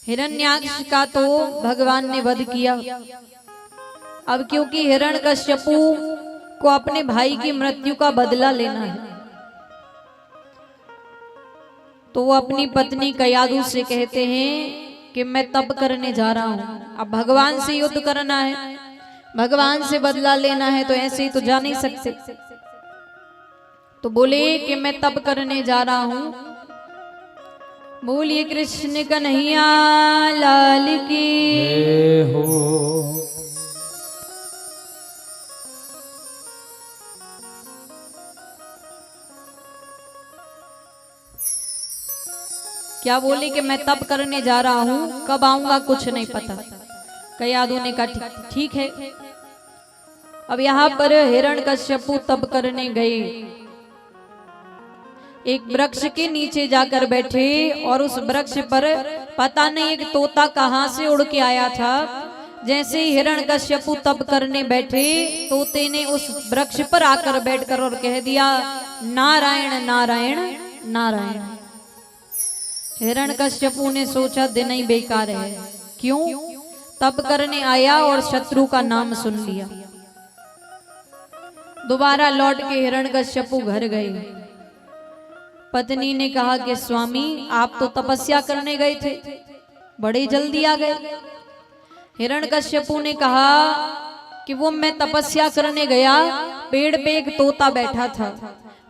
हिरण्याक्ष का तो भगवान ने वध किया। अब क्योंकि हिरण्यकश्यपु को अपने भाई की मृत्यु का बदला लेना है, तो वो अपनी पत्नी कयादु से कहते हैं कि मैं तप करने जा रहा हूं। अब भगवान से युद्ध करना है, भगवान से बदला लेना है, तो ऐसे ही तो जा नहीं सकते। तो बोले कि मैं तप करने जा रहा हूं। बोलिए कृष्ण कन्हैया लाल की हो। क्या बोले कि मैं तप करने जा रहा हूं, कब आऊंगा कुछ नहीं पता। कयादु ने कहा ठीक है। अब यहाँ पर हिरण्यकश्यपु तप करने गए, एक वृक्ष के नीचे जाकर बैठे और उस वृक्ष पर पता नहीं एक तोता कहां से उड़ के आया था। जैसे ही हिरण्यकश्यपु तप करने बैठे, तोते ने उस वृक्ष पर आकर बैठकर और कह दिया नारायण नारायण नारायण। हिरण्यकश्यपु ने सोचा दिन ही बेकार है, क्यों? तप करने आया और शत्रु का नाम सुन लिया। दोबारा लौट के हिरण्यकश्यपु घर गए। पत्नी ने कहा कि स्वामी आप तो तपस्या करने गए थे, बड़े जल्दी आ गए। हिरण्यकश्यपु ने कहा कि वो मैं तपस्या करने गया, पेड़ पे एक तोता बैठा था,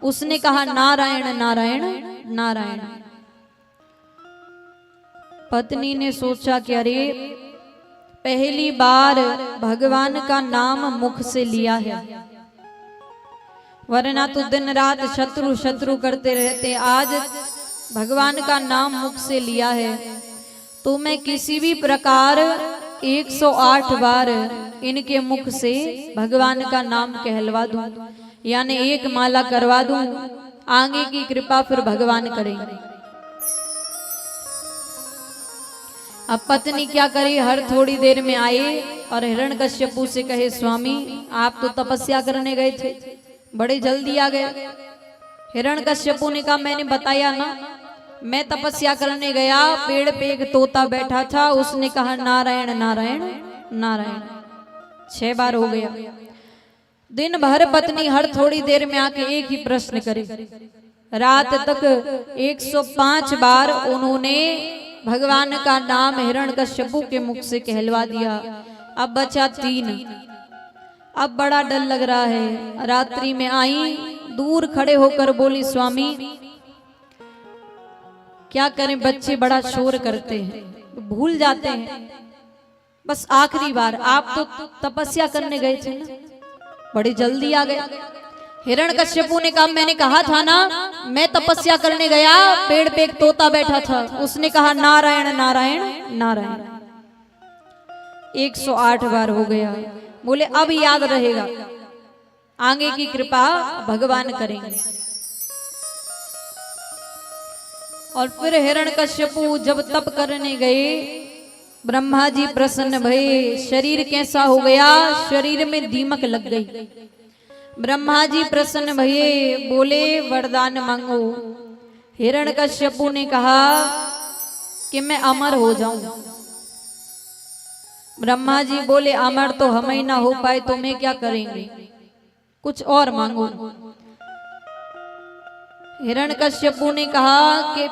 उसने कहा नारायण नारायण नारायण। पत्नी ने सोचा कि अरे पहली बार भगवान का नाम मुख से लिया है, वरना तो दिन रात शत्रु शत्रु करते रहते। आज भगवान का नाम मुख से लिया है तो मैं किसी भी प्रकार 108 बार इनके मुख से भगवान का नाम कहलवा दूं, यानी एक माला करवा दूं। आगे की कृपा फिर भगवान करेंगे। अब पत्नी क्या करे, हर थोड़ी देर में आए और हिरण्यकश्यपु से कहे स्वामी आप तो तपस्या करने गए थे, बड़े जल्दी आ गए। हिरण्यकश्यपु ने कहा मैंने बताया ना, मैं तपस्या करने गया, पेड़ पे एक तोता बैठा था, उसने कहा नारायण नारायण नारायण। 6 बार हो गया। दिन भर पत्नी हर थोड़ी देर में आके एक ही प्रश्न करे। रात तक 105 बार उन्होंने भगवान का नाम हिरण्यकश्यपु के मुख से कहलवा दिया। अब बचा 3। अब बड़ा डर लग रहा है। रात्रि में आई, दूर खड़े होकर बोली स्वामी क्या करें, बच्चे बड़ा शोर करते हैं, भूल जाते हैं। बस आखिरी बार, आप तो तपस्या करने गए थे ना, बड़ी जल्दी आ गए। हिरण्यकश्यपु ने कहा मैंने कहा था ना, मैं तपस्या करने गया, पेड़ पे एक तोता बैठा था, उसने कहा नारायण नारायण नारायण। 108 बार हो गया। बोले अब याद रहेगा, आगे की कृपा भगवान करेंगे। और फिर हिरण्यकश्यपु जब तप करने गए, ब्रह्मा जी प्रसन्न भये। शरीर कैसा हो गया, शरीर में दीमक लग गई। ब्रह्मा जी प्रसन्न भये, बोले वरदान मांगो। हिरण्यकश्यपु ने कहा कि मैं अमर हो जाऊं। ब्रह्मा जी बोले अमर तो हम ही ना हो पाए तो मैं क्या करेंगे, कुछ और मांगो। हिरण्यकश्यपु ने कहा कि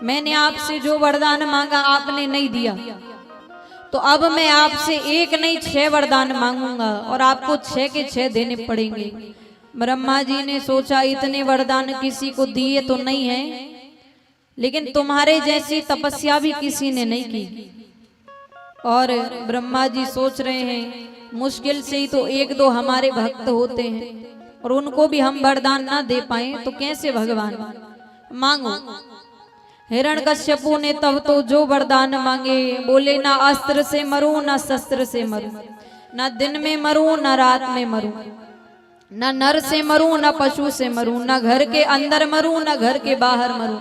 मैंने आपसे जो वरदान मांगा आपने नहीं दिया, तो अब मैं आपसे एक नहीं 6 वरदान मांगूंगा और आपको 6 के 6 देने पड़ेंगे। ब्रह्मा जी ने सोचा इतने वरदान किसी को दिए तो नहीं है, लेकिन तुम्हारे जैसी तपस्या भी किसी ने नहीं की। और ब्रह्मा जी सोच रहे हैं मुश्किल से ही तो 1-2 हमारे भक्त होते हैं और उनको भी हम वरदान ना दे पाए तो कैसे भगवान, मांगो। हिरण्यकश्यपु ने तब तो जो वरदान मांगे, बोले ना अस्त्र से मरूं ना शस्त्र से मरूं, ना दिन में मरूं ना रात में मरूं, ना नर से मरूं ना पशु से मरूं, ना घर के अंदर मरूं ना घर के बाहर मरूं।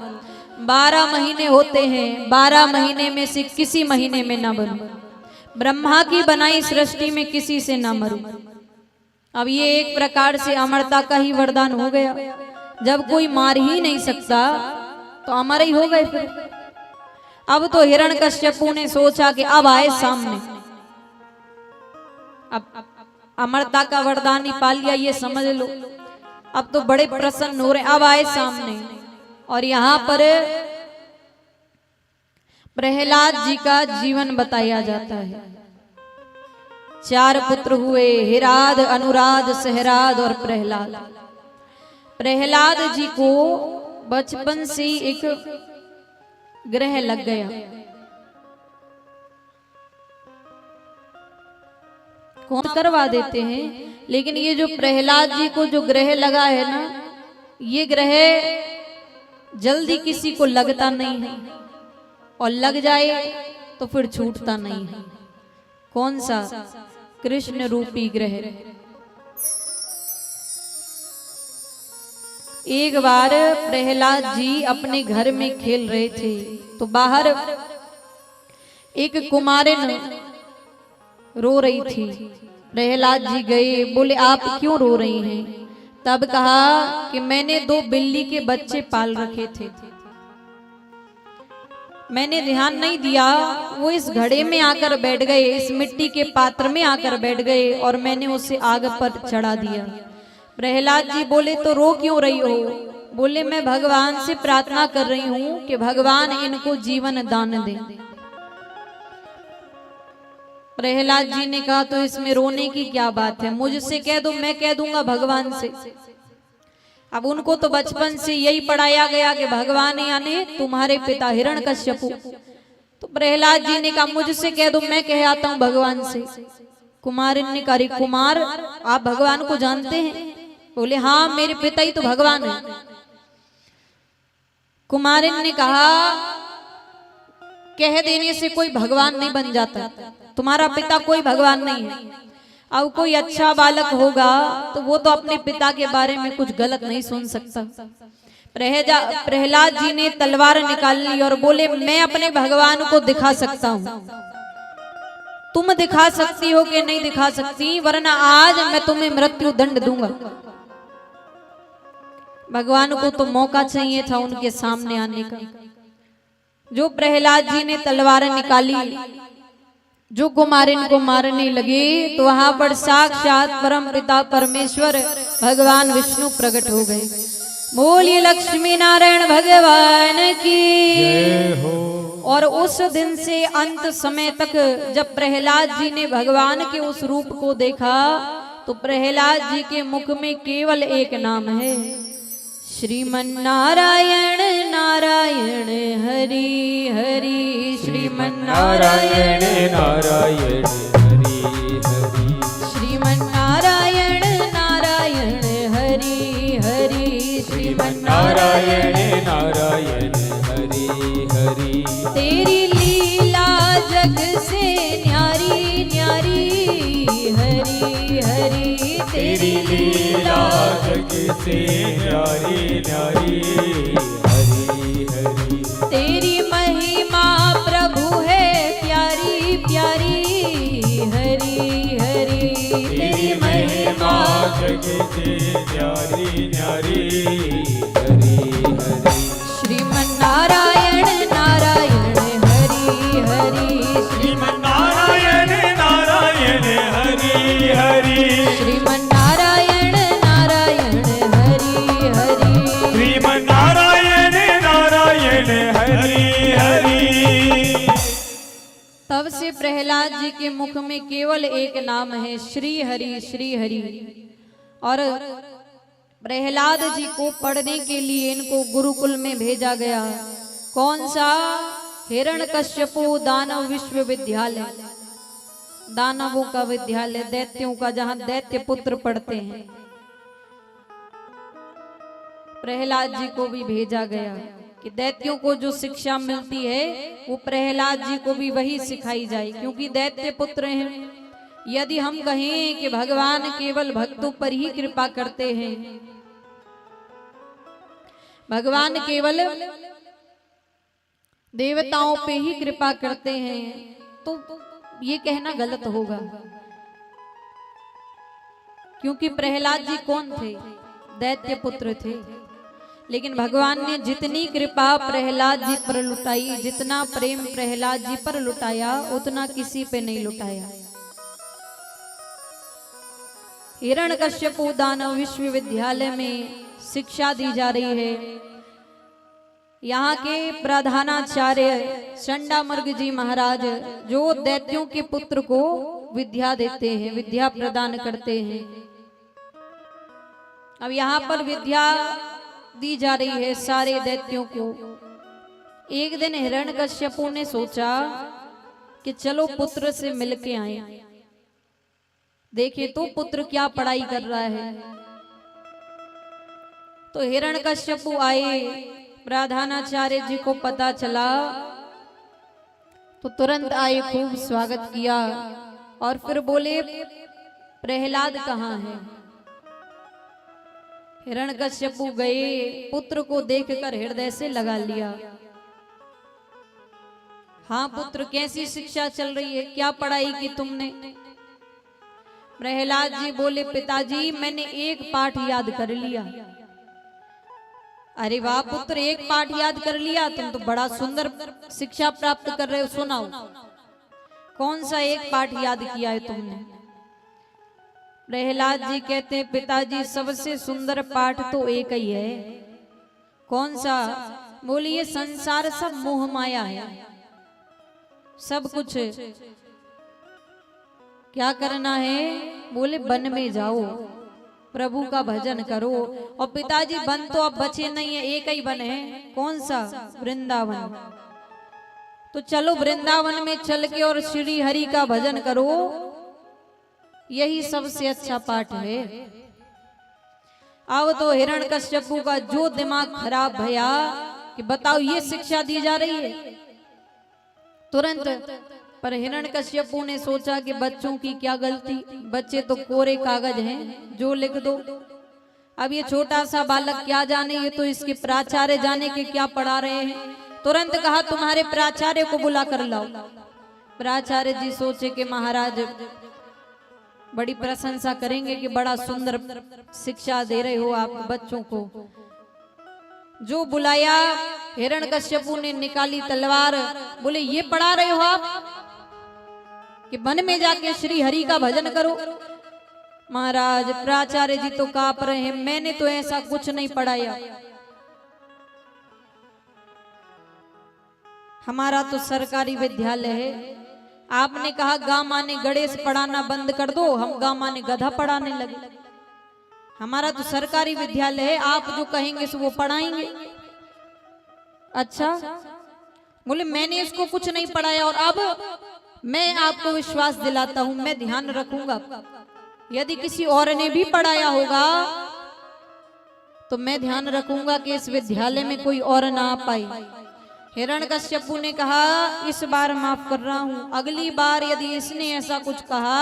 12 महीने होते हैं, 12 महीने में से किसी महीने में ना मरूं, ब्रह्मा की बनाई सृष्टि में किसी से ना मरूं। अब ये एक प्रकार से अमरता का ही वरदान हो गया। जब कोई मार ही नहीं सकता तो अमर ही हो गए। फिर अब तो हिरण्यकश्यपु ने सोचा कि अब आए सामने, अब अमरता का वरदान ही पा लिया ये समझ लो, अब तो बड़े प्रसन्न हो रहे। अब आए सामने और यहाँ पर प्रहलाद जी का जीवन बताया जाता है। 4 पुत्र हुए, हिराद, अनुराध, सहराद और प्रहलाद। प्रहलाद जी को बचपन से एक ग्रह लग गया। कौन करवा देते हैं, लेकिन ये जो प्रहलाद जी को जो ग्रह लगा है ना, ये ग्रह जल्दी किसी को लगता नहीं है और लग जाए तो फिर छूटता नहीं है। कौन सा? कृष्ण रूपी ग्रह। एक बार प्रहलाद जी अपने घर में खेल रहे थे तो बाहर एक कुमारिन रो रही थी। प्रहलाद जी गए, बोले आप क्यों रो रही हैं? तब कहा कि मैंने 2 बिल्ली के बच्चे पाल रखे थे, मैंने ध्यान नहीं दिया, वो इस घड़े में आकर बैठ गए, इस मिट्टी के पात्र में आकर बैठ गए और मैंने उसे आग पर चढ़ा दिया। प्रहलाद जी बोले तो रो क्यों रही हो? बोले मैं भगवान से प्रार्थना कर रही हूँ कि भगवान इनको जीवन दान दे। प्रहलाद जी ने कहा तो इसमें रोने की क्या बात है, मुझसे कह दो, मैं कह दूंगा भगवान से। अब उनको तो बचपन से यही पढ़ाया गया कि भगवान यानी तुम्हारे पिता हिरण्यकश्यपु। तो प्रहलाद जी ने कहा मुझसे कह दो, मैं कह आता हूं भगवान से। कुमारिन ने कहा कुमार आप भगवान को जानते हैं? बोले हाँ मेरे पिता ही तो भगवान है। कुमारिन ने कहा कह देने से कोई भगवान नहीं बन जाता, तुम्हारा पिता कोई भगवान नहीं है। अब कोई अच्छा बालक होगा तो वो तो अपने पिता के बारे में कुछ गलत नहीं सुन सकता। प्रहलाद जी ने तलवार निकाल ली और बोले मैं अपने भगवान को दिखा सकता हूँ, तुम दिखा सकती हो कि नहीं दिखा सकती, वरना आज मैं तुम्हें मृत्यु दंड दूंगा। भगवान को तो मौका चाहिए था उनके सामने आने का। जो प्रहलाद जी ने तलवार निकाली, जो कुमारिन को मारने लगे तो वहां पर साक्षात परम पिता परमेश्वर भगवान विष्णु प्रकट हो गए। बोलिए लक्ष्मी नारायण भगवान की जय हो। और उस दिन से अंत समय तक जब प्रहलाद जी ने भगवान के उस रूप को देखा तो प्रहलाद जी के मुख में केवल एक नाम है, श्रीमन नारायण नारायण हरि हरि। श्रीमन नारायण नारायण हरि हरि। श्रीमन नारायण नारायण हरि हरि। श्रीमन नारायण नारायण हरि हरि। तेरी लीला जग से न्यारी न्यारी हरि हरि। तेरी लीला जग से न्यारी न्यारी हरि हरि। तेरी महिमा प्रभु है प्यारी प्यारी हरि हरि। तेरी महिमा जग से न्यारी न्यारी हरि हरि। श्रीमन नारायण नारायण हरि हरि। श्रीमन नारायण नारायण हरि हरि। श्रीमन नारायण नारायण हरि हरि। श्रीमन नारायण नारायण हरि हरि। तब से प्रहलाद जी के मुख में केवल एक नाम है, श्री हरि श्री हरि। और प्रहलाद जी को पढ़ने के लिए इनको गुरुकुल में भेजा गया। कौन सा? हिरण्यकश्यपु दानव विश्वविद्यालय, दानवों का विद्यालय, दैत्यों का, जहां दैत्य पुत्र पढ़ते हैं। प्रहलाद जी को भी भेजा गया कि दैत्यों को जो शिक्षा मिलती है वो प्रहलाद जी को भी वही सिखाई जाए, क्योंकि दैत्य पुत्र हैं। यदि हम कहें कि भगवान केवल भक्तों पर ही कृपा करते हैं, भगवान केवल देवताओं पे ही कृपा करते हैं, तो ये कहना गलत होगा। क्योंकि प्रहलाद जी कौन थे? दैत्य पुत्र थे। लेकिन भगवान ने जितनी कृपा प्रहलाद जी पर लुटाई, जितना प्रेम प्रहलाद जी पर लुटाया, उतना किसी पे नहीं लुटाया। हिरण्यकश्यपु दानव विश्वविद्यालय में शिक्षा दी जा रही है। यहाँ के प्रधानाचार्य चंडामर्ग जी महाराज जो दैत्यों के पुत्र को विद्या देते हैं, विद्या प्रदान करते हैं। अब यहाँ पर विद्या दी जा रही है सारे दैत्यों को। एक दिन हिरण्यकश्यपु ने सोचा कि चलो पुत्र से मिलके आए, देखे तो पुत्र क्या पढ़ाई कर रहा है। तो हिरण्यकश्यपु आए, प्रधानाचार्य जी को पता चला तो तुरंत आए, खूब स्वागत किया और फिर बोले प्रहलाद कहाँ है। हिरण्यकश्यपु गए, पुत्र को देखकर हृदय से लगा लिया। हाँ पुत्र, कैसी शिक्षा चल रही है, क्या पढ़ाई की तुमने। प्रहलाद जी बोले पिताजी मैंने एक पाठ याद कर लिया। अरे वाह पुत्र, एक पाठ याद कर लिया, तुम तो बड़ा सुंदर शिक्षा प्राप्त कर रहे हो, सुनाओ कौन सा एक पाठ याद किया है तुमने। प्रहलाद जी कहते हैं पिताजी सबसे सुंदर पाठ तो एक ही है। कौन सा। बोलिए संसार सब मोह माया है, सब कुछ क्या करना है। बोले वन में जाओ, प्रभु का भजन करो। और पिताजी वन तो अब बचे नहीं है, एक ही वन है। कौन सा। वृंदावन। तो चलो वृंदावन में चल के और श्री हरि का भजन करो, यही सबसे अच्छा पाठ है। अब तो हिरण्यकश्यपु का जो दिमाग खराब भया कि बताओ ये शिक्षा दी जा रही है तुरंत। पर हिरण्यकश्यपु ने सोचा कि बच्चों की क्या गलती, बच्चे तो कोरे कागज हैं, जो लिख दो। अब ये छोटा सा बालक क्या जाने, ये तो इसके प्राचार्य जाने के क्या पढ़ा रहे हैं। तुरंत कहा तुम्हारे प्राचार्य को बुला कर लाओ। प्राचार्य जी सोचे कि महाराज बड़ी प्रशंसा करेंगे कि बड़ा सुंदर शिक्षा दे रहे हो आप बच्चों को। जो बुलाया, हिरण्यकश्यपु ने निकाली तलवार, बोले ये पढ़ा रहे हो आप कि वन में जाके श्री हरि का भजन करो। महाराज प्राचार्य जी तो कांप रहे हैं, मैंने तो ऐसा कुछ नहीं पढ़ाया, हमारा तो सरकारी विद्यालय है। आपने कहा गामा ने गणेश पढ़ाना बंद कर दो, हम गामा ने गधा पढ़ाने लगे। हमारा तो सरकारी विद्यालय है, आप जो कहेंगे सो वो पढ़ाएंगे। अच्छा। बोले मैंने इसको कुछ नहीं पढ़ाया और अब मैं आपको विश्वास दिलाता हूं, मैं ध्यान रखूंगा। यदि किसी और ने भी पढ़ाया होगा तो मैं ध्यान रखूंगा कि इस विद्यालय में कोई और ना आ पाए। हिरण्यकश्यपु ने कहा इस बार माफ कर रहा हूं, अगली बार यदि इसने ऐसा कुछ कहा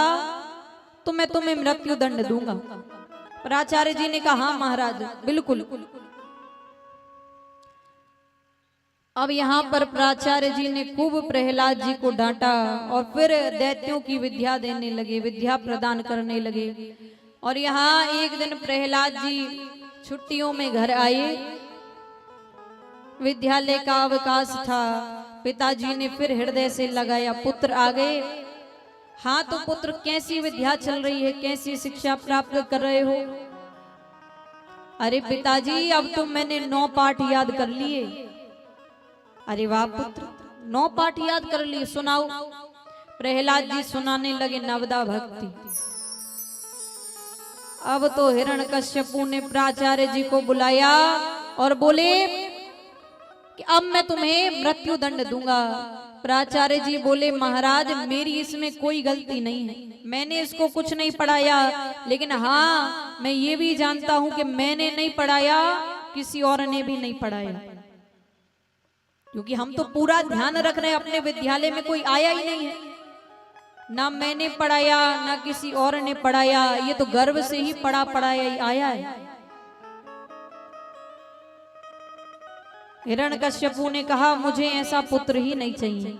तो मैं तुम्हें मृत्यु दंड दूंगा। प्राचार्य जी ने कहा हाँ महाराज बिल्कुल। अब यहाँ पर प्राचार्य जी ने खूब प्रहलाद जी को डांटा और फिर दैत्यों की विद्या देने लगे, विद्या प्रदान करने लगे। और यहाँ एक दिन प्रहलाद जी छुट्टियों में घर आए, विद्यालय का अवकाश था। पिताजी ने फिर हृदय से लगाया, पुत्र आ गए। हाँ तो पुत्र कैसी विद्या चल रही है, कैसी शिक्षा प्राप्त कर रहे हो। अरे पिताजी अब तो मैंने 9 पाठ याद कर लिए। अरे वाह पुत्र, 9 पाठ याद कर लिए, सुनाओ। प्रहलाद जी सुनाने लगे नवदा भक्ति। अब तो हिरण्यकश्यपु ने प्राचार्य जी को बुलाया और बोले कि अब मैं तुम्हें मृत्यु दंड दूंगा। प्राचार्य जी बोले महाराज मेरी इसमें कोई गलती नहीं है, मैंने इसको कुछ नहीं पढ़ाया, लेकिन हाँ मैं ये भी जानता हूं कि मैंने नहीं पढ़ाया, किसी और ने भी नहीं पढ़ाया। क्योंकि हम तो पूरा ध्यान रख रहे हैं, अपने विद्यालय में कोई आया ही नहीं है, ना मैंने पढ़ाया ना किसी और ने पढ़ाया, ये तो गर्व से ही पढ़ाया आया है। हिरण्यकश्यपु ने कहा मुझे ऐसा पुत्र ही नहीं चाहिए।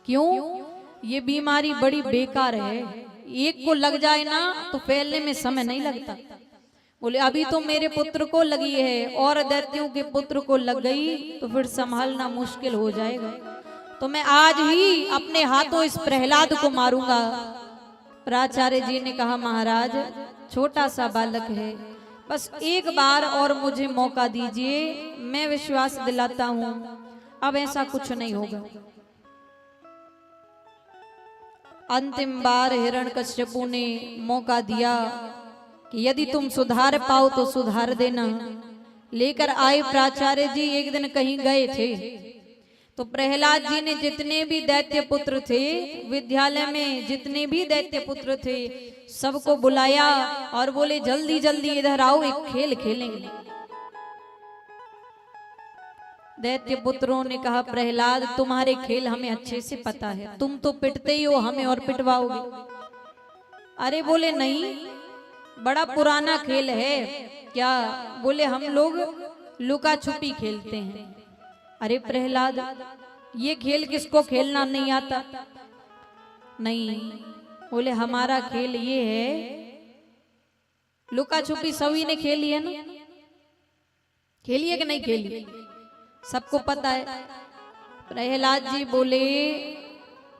क्यों? ये बीमारी बड़ी बेकार है, एक को लग जाए ना तो फैलने में समय नहीं लगता। बोले अभी तो मेरे पुत्र को लगी है और दैत्यों के पुत्र को लग गई तो फिर संभालना मुश्किल हो जाएगा, तो मैं आज ही अपने हाथों इस प्रहलाद को मारूंगा। प्राचार्य जी ने कहा महाराज छोटा सा बालक है, बस एक बार और मुझे मौका दीजिए, मैं विश्वास दिलाता हूं अब ऐसा कुछ नहीं होगा। अंतिम बार हिरण्यकश्यपु ने मौका दिया कि यदि तुम सुधार पाओ तो सुधार देना। लेकर आए प्राचार्य जी एक दिन कहीं गए थे तो प्रहलाद जी ने जितने भी दैत्य पुत्र थे, विद्यालय में जितने भी दैत्य पुत्र थे, सबको बुलाया और बोले जल्दी जल्दी इधर आओ, एक खेल खेलेंगे। दैत्य पुत्रों ने कहा प्रहलाद तुम्हारे खेल हमें अच्छे से पता है, तुम तो पिटते ही हो, हमें और पिटवाओगे। अरे बोले नहीं, बड़ा पुराना खेल है क्या? बोले हम लोग लुका छुपी खेलते हैं। अरे प्रहलाद ये खेल किसको खेलना नहीं आता? नहीं, बोले हमारा खेल ये है, लुका छुपी सभी ने खेली है ना, खेलिए कि नहीं खेली, सबको पता है। प्रहलाद जी बोले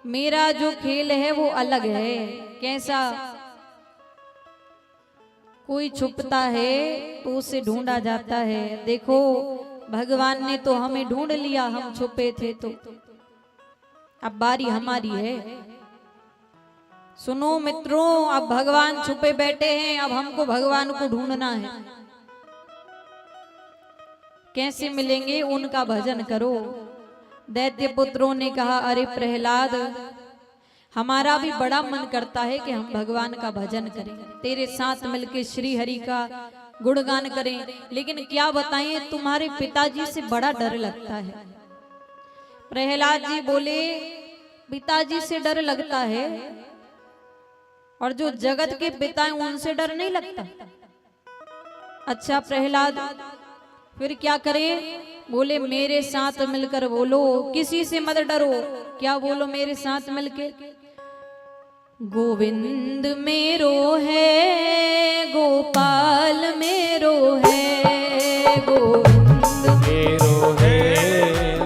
मेरा जो खेल है वो अलग है। कैसा? कोई छुपता है तो उसे ढूंढा जाता है। देखो भगवान ने तो हमें ढूंढ लिया, हम छुपे थे, तो अब बारी हमारी है। सुनो मित्रों, अब भगवान छुपे बैठे हैं, अब हमको भगवान को ढूंढना है। कैसे मिलेंगे? उनका भजन करो। दैत्य पुत्रों ने कहा अरे प्रहलाद हमारा भी बड़ा मन करता है कि हम भगवान का भजन करें, तेरे साथ मिलके श्री हरि का गुणगान करें, लेकिन क्या बताएं तुम्हारे पिताजी से बड़ा डर लगता है। प्रहलाद जी बोले पिताजी से डर लगता है और जो जगत के पिता हैं उनसे डर नहीं लगता? अच्छा प्रहलाद फिर क्या करें? बोले मेरे साथ मिलकर बोलो, किसी से मत डरो। क्या बोलो मेरे साथ मिलके? गोविंद मेरो है, गोपाल मेरो है, गोविंद मेरो है,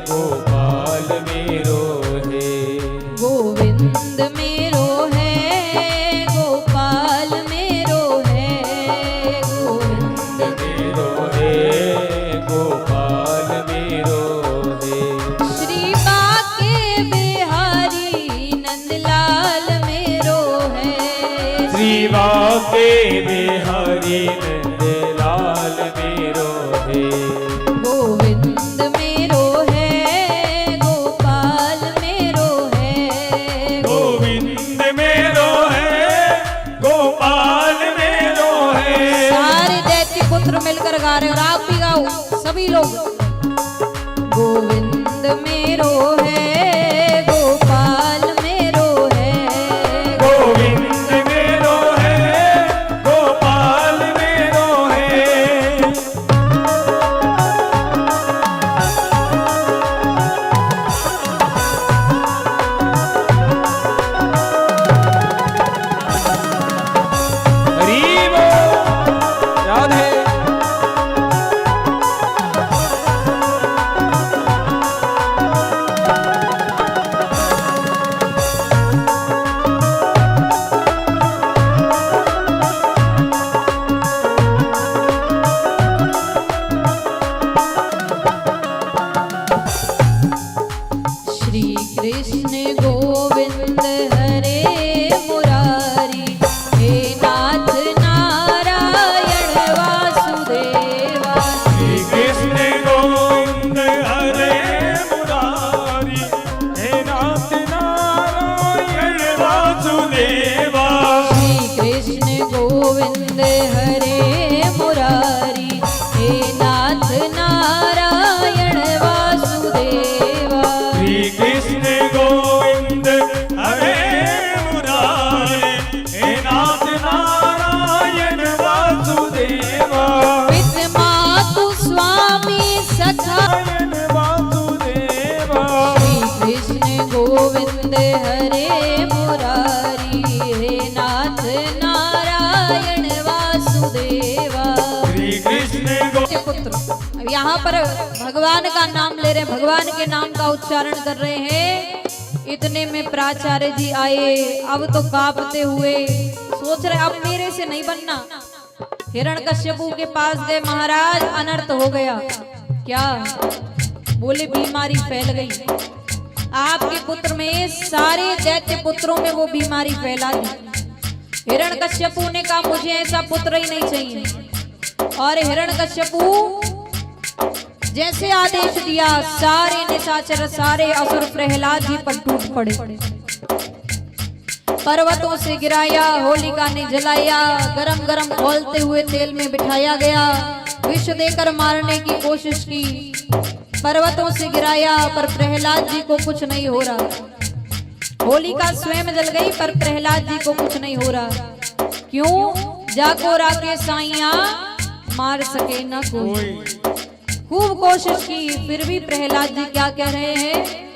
गोपाल मेरो है, गोविंद मेरो है, गोपाल मेरो है, गोविंद मेरो है, गोपाल मेरो है। श्री बाके बिहारी नंदलाल मेरो है, श्री बाके बिहारी नंदलाल मेरो है, गोविंद मेरो है, गोपाल मेरो है, गोविंद मेरो है, गोपाल मेरो है। सारे दैत्य पुत्र मिलकर गा रहे और आप भी गाओ सभी लोग। गोविंद मेरो है, गोपाल मेरो है, गोविंद मेरो है, गोपाल मेरो है। हरि बोल, राधे। श्री कृष्ण गोविंद हरे मुरारी, हे नाथ नारायण वासुदेवा। श्री कृष्ण गोविंद हरे मुरारी, हे नाथ नारायण वासुदेवा। श्री कृष्ण गोविंद हरे मुरारी, हे नाथ नारायण वासुदेवा। श्री कृष्ण गोविंद हरे यहाँ पर भगवान का नाम ले रहे हैं, भगवान के नाम का उच्चारण कर रहे हैं। इतने में प्राचार्य जी आए। अब तो कांपते हुए सोच रहे अब मेरे से नहीं बनना। हिरण्यकश्यपु के पास गए, महाराज अनर्थ हो गया। क्या? बोले बीमारी फैल गई। आपके पुत्र में, सारे दैत्य पुत्रों में वो बीमारी फैला दी। हिरण्यकश्यपु ने कहा मुझे ऐसा पुत्र ही नहीं चाहिए। और हिरण्यकश्यपु जैसे आदेश दिया, सारे निशाचर, सारे असुर प्रहलाद जी पर टूट पड़े। पर्वतों से गिराया, होलिका ने जलाया, गरम गरम खौलते हुए तेल में बिठाया गया, विष देकर मारने की कोशिश की, पर्वतों से गिराया, पर प्रहलाद जी को कुछ नहीं हो रहा। होलिका स्वयं जल गई पर प्रहलाद जी को कुछ नहीं हो रहा। क्यों? जाको राके साइया मार सके ना कोई। खूब कोशिश की, फिर भी प्रहलाद जी क्या कह रहे हैं?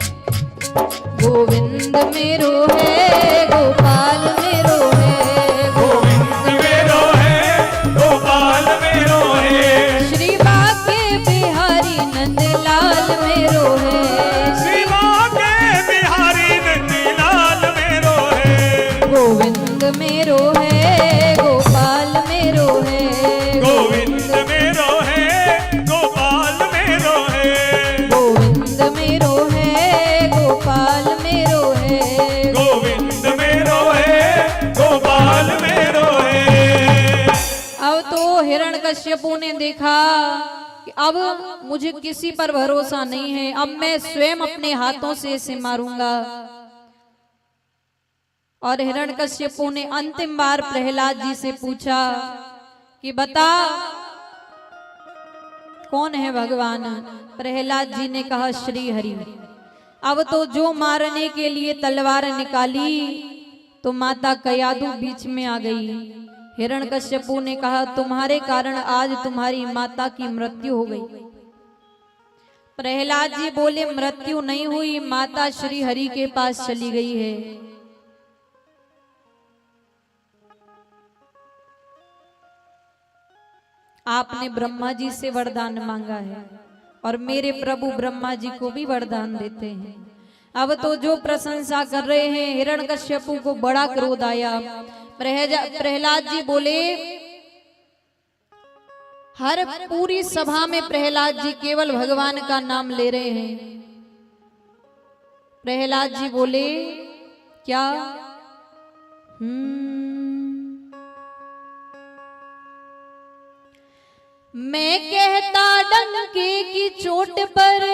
गोविंद मेरो है, गोपाल मेरो है, गोविंद मेरो है, गोपाल मेरो है, श्री बाके बिहारी नंदलाल मेरो है, श्री बाके बिहारी नंदलाल मेरो है। गोविंद मेरो है, गोपाल मेरो है, गोविंद मेरो है, गोपाल मेरो है, गोविंद मेरो है, गोपाल मेरो है, गोविंद मेरो है, गोपाल मेरो है। अब तो हिरण्यकश्यपु ने देखा कि अब मुझे किसी पर भरोसा नहीं है, अब मैं स्वयं अपने हाथों से इसे मारूंगा। और हिरण्यकश्यपु ने अंतिम बार प्रहलाद जी से पूछा कि बता कौन है भगवान? प्रहलाद जी ने कहा श्री हरि। अब तो जो मारने के लिए तलवार निकाली तो माता कयादु बीच में आ गई। हिरण्यकश्यपु ने कहा तुम्हारे कारण आज तुम्हारी माता की मृत्यु हो गई। प्रहलाद जी बोले मृत्यु नहीं हुई, माता श्री हरि के पास चली गई है। आपने ब्रह्मा जी से वरदान मांगा है और मेरे प्रभु ब्रह्मा जी को भी वरदान देते हैं। अब तो जो प्रशंसा कर रहे हैं, हिरण्यकश्यपु को बड़ा क्रोध आया। प्रहलाद जी बोले, हर पूरी सभा में प्रहलाद जी केवल भगवान का नाम ले रहे हैं। प्रहलाद जी बोले, क्या? मैं कहता डंके की चोट पर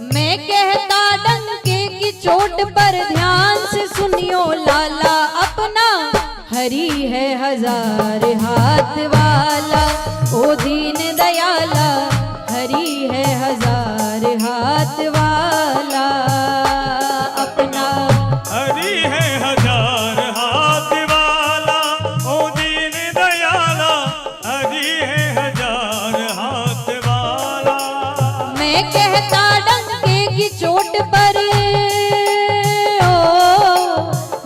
मैं कहता डंके की चोट पर ध्यान से सुनियो लाला, अपना हरि है हजार हाथ वाला, ओ दीन दयाला, हरि है हजार हाथ वाला, अपना हरि है हजार हाथ वाला, ओ दीन दयाला, हरि है हजार हाथ वाला। मैं कहता डंके की चोट पर,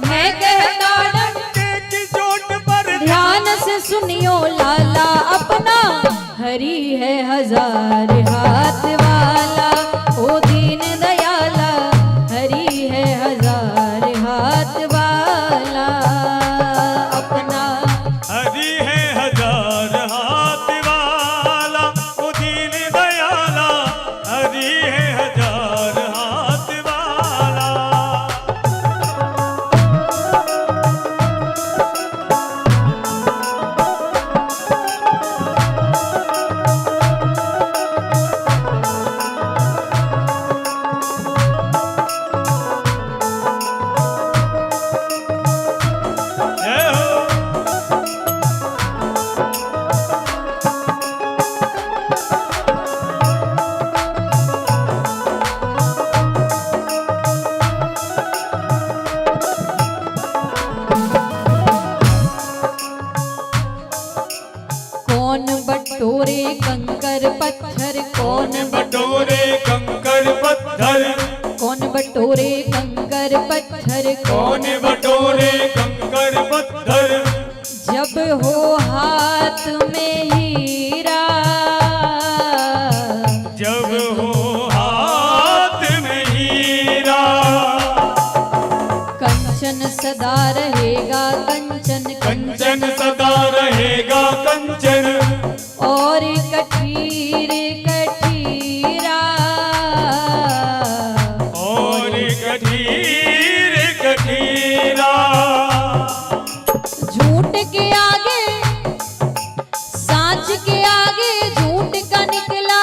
मैं कहता डंके की चोट पर ध्यान से सुनियो लाला, अपना हरि है हजार हाथ वाला, ओ दीन दयाला, हरि है हजार हाथ वाला, अपना हरि है हजार हाथ वाला, ओ दीन दयाला, हरि है हजार हाथ वाला। जय हो। कौन बटोरे कंकर पत्थर, कौन बटोरे कंकड़ पत्थर, कौन बटोरे कंकर पत्थर, कौन बटोरे कंकड़ पत्थर, जब हो हार सब हो हाथ में हीरा। कंचन सदा रहेगा कंचन कंचन सदा रहेगा कंचन, और कठीर कठीरा, और कठीर कठीरा। झूठ के आगे साच के आगे झूठ का निकला,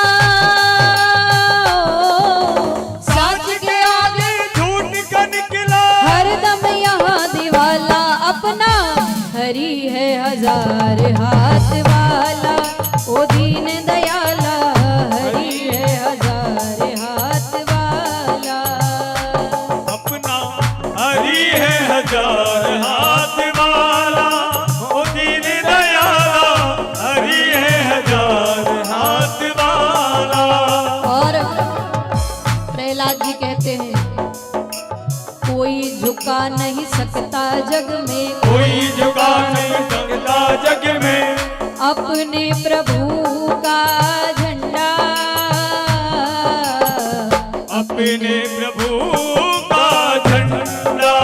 साच के आगे झूठ का निकला, हरदम यहाँ दिवाला अपना, हरि है हजार हाथ वाला, ओ दीन दयाला, हरि है हजार हाथ वाला। अपना हरि है हजार हाथ वाला, ओ दीन दयाला, हरि है हजार हाथ वाला। और प्रहलाद जी कहते हैं, कोई झुका नहीं सकता जग में, कोई झुका नहीं सकता जग में, अपने प्रभु का झंडा, अपने प्रभु का झंडा।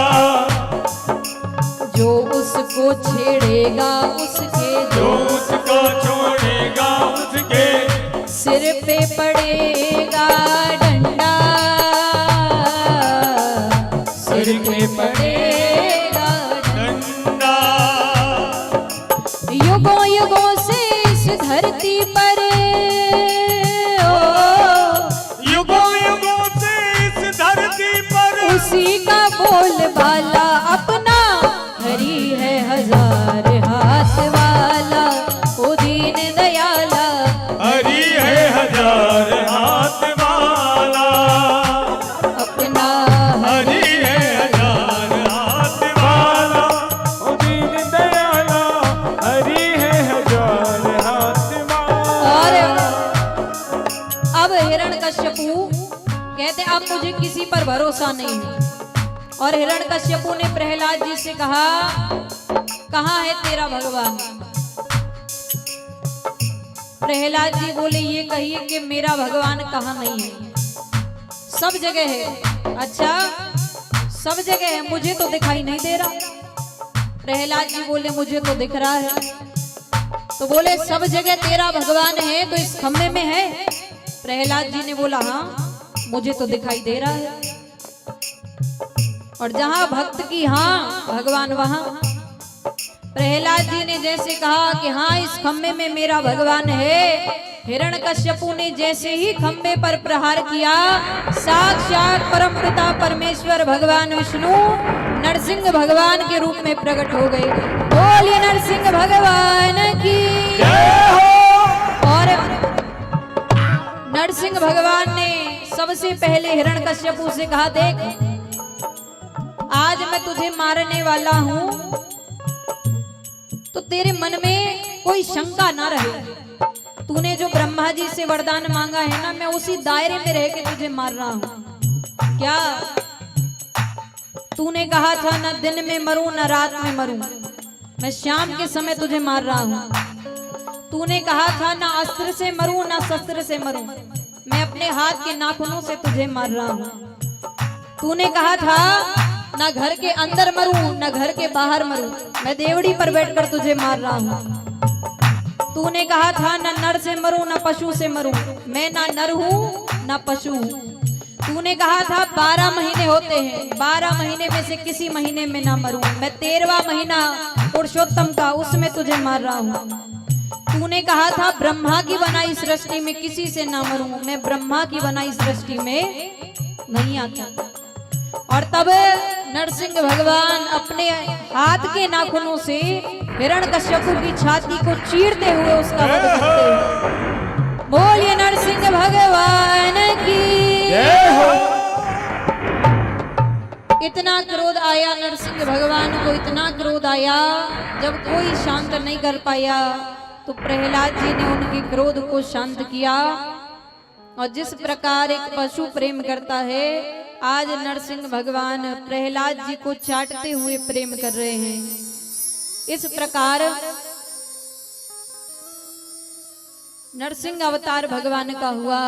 जो उसको छेड़ेगा उसके, जो उसको छोड़ेगा उसके, सिर पे पड़ेगा डंडा, सिर पे पड़ेगा डंडा। युगों युगों से इस धरती पर, युगों युगों से इस धरती पर, उसी का बोलबाला अपना, हरि है हजार हाथ वाला, ओ दीन दयाला, हरि है हजार हाथ वाला, अपना हरि है हजार हाथ वाला, ओ दीन दयाला, हरि है हजार हाथ वाला। और अब हिरण्यकश्यपु कहते अब मुझे किसी पर भरोसा नहीं है। और हिरण्यकश्यपु ने प्रहलाद जी से कहा, कहाँ है तेरा भगवान? प्रहलाद जी बोले, ये कहिए कि मेरा भगवान कहाँ नहीं है, सब जगह है। अच्छा, सब जगह है, मुझे तो दिखाई नहीं दे रहा। प्रहलाद जी बोले, मुझे तो दिख रहा है। तो बोले, सब जगह तेरा भगवान है तो इस खम्भे में है? प्रहलाद जी ने बोला, हाँ मुझे तो दिखाई दे रहा है। और जहां भक्त की हाँ भगवान वहां। प्रहलाद जी ने जैसे कहा कि हाँ इस खम्भे में मेरा भगवान है, हिरण्यकश्यपु ने जैसे ही खम्भे पर प्रहार किया, साक्षात परमपिता परमेश्वर भगवान विष्णु नरसिंह भगवान के रूप में प्रकट हो गए। बोलिए नरसिंह भगवान की जय हो। और नरसिंह भगवान ने सबसे पहले हिरण्यकश्यपु से कहा, देख आज मैं तुझे मारने वाला हूं, तो तेरे मन में कोई शंका ना रहे। तूने जो ब्रह्मा जी से वरदान मांगा है ना, मैं उसी दायरे में रह के तुझे मार रहा हूं। क्या तूने कहा था, न दिन में मरूं न रात में मरूं, मैं शाम के समय तुझे मार रहा हूं। तूने कहा था, न अस्त्र से मरूं न शस्त्र से मरूं, मैं अपने हाथ के नाखूनों से तुझे मार रहा हूं। तूने कहा था, न घर के अंदर मरूं न घर के बाहर मरूं, मैं देवड़ी पर बैठकर तुझे मार रहा हूं। तूने कहा था, न नर से मरूं न पशु से मरूं, मैं ना नर हूं न पशु हूं। तूने कहा था 12 महीने होते हैं, 12 महीने में से किसी महीने में ना मरूं, मैं 13वां महीना पुरुषोत्तम का, उसमें तुझे मार रहा हूं। तूने कहा था ब्रह्मा की बनाई सृष्टि में किसी से ना मरूं, मैं ब्रह्मा की बनाई सृष्टि में नहीं आता। और तब नरसिंह भगवान अपने हाथ के नाखूनों से हिरण्यकश्यपु की छाती को चीरते हुए उसका वध करते हैं। बोलिए नरसिंह भगवान की जय हो। इतना क्रोध आया नरसिंह भगवान को, इतना क्रोध आया, जब कोई शांत नहीं कर पाया तो प्रहलाद जी ने उनके क्रोध को शांत किया। और जिस प्रकार एक पशु प्रेम करता है, आज नरसिंह भगवान प्रहलाद जी को चाटते हुए प्रेम कर रहे हैं। इस प्रकार नरसिंह अवतार भगवान का हुआ।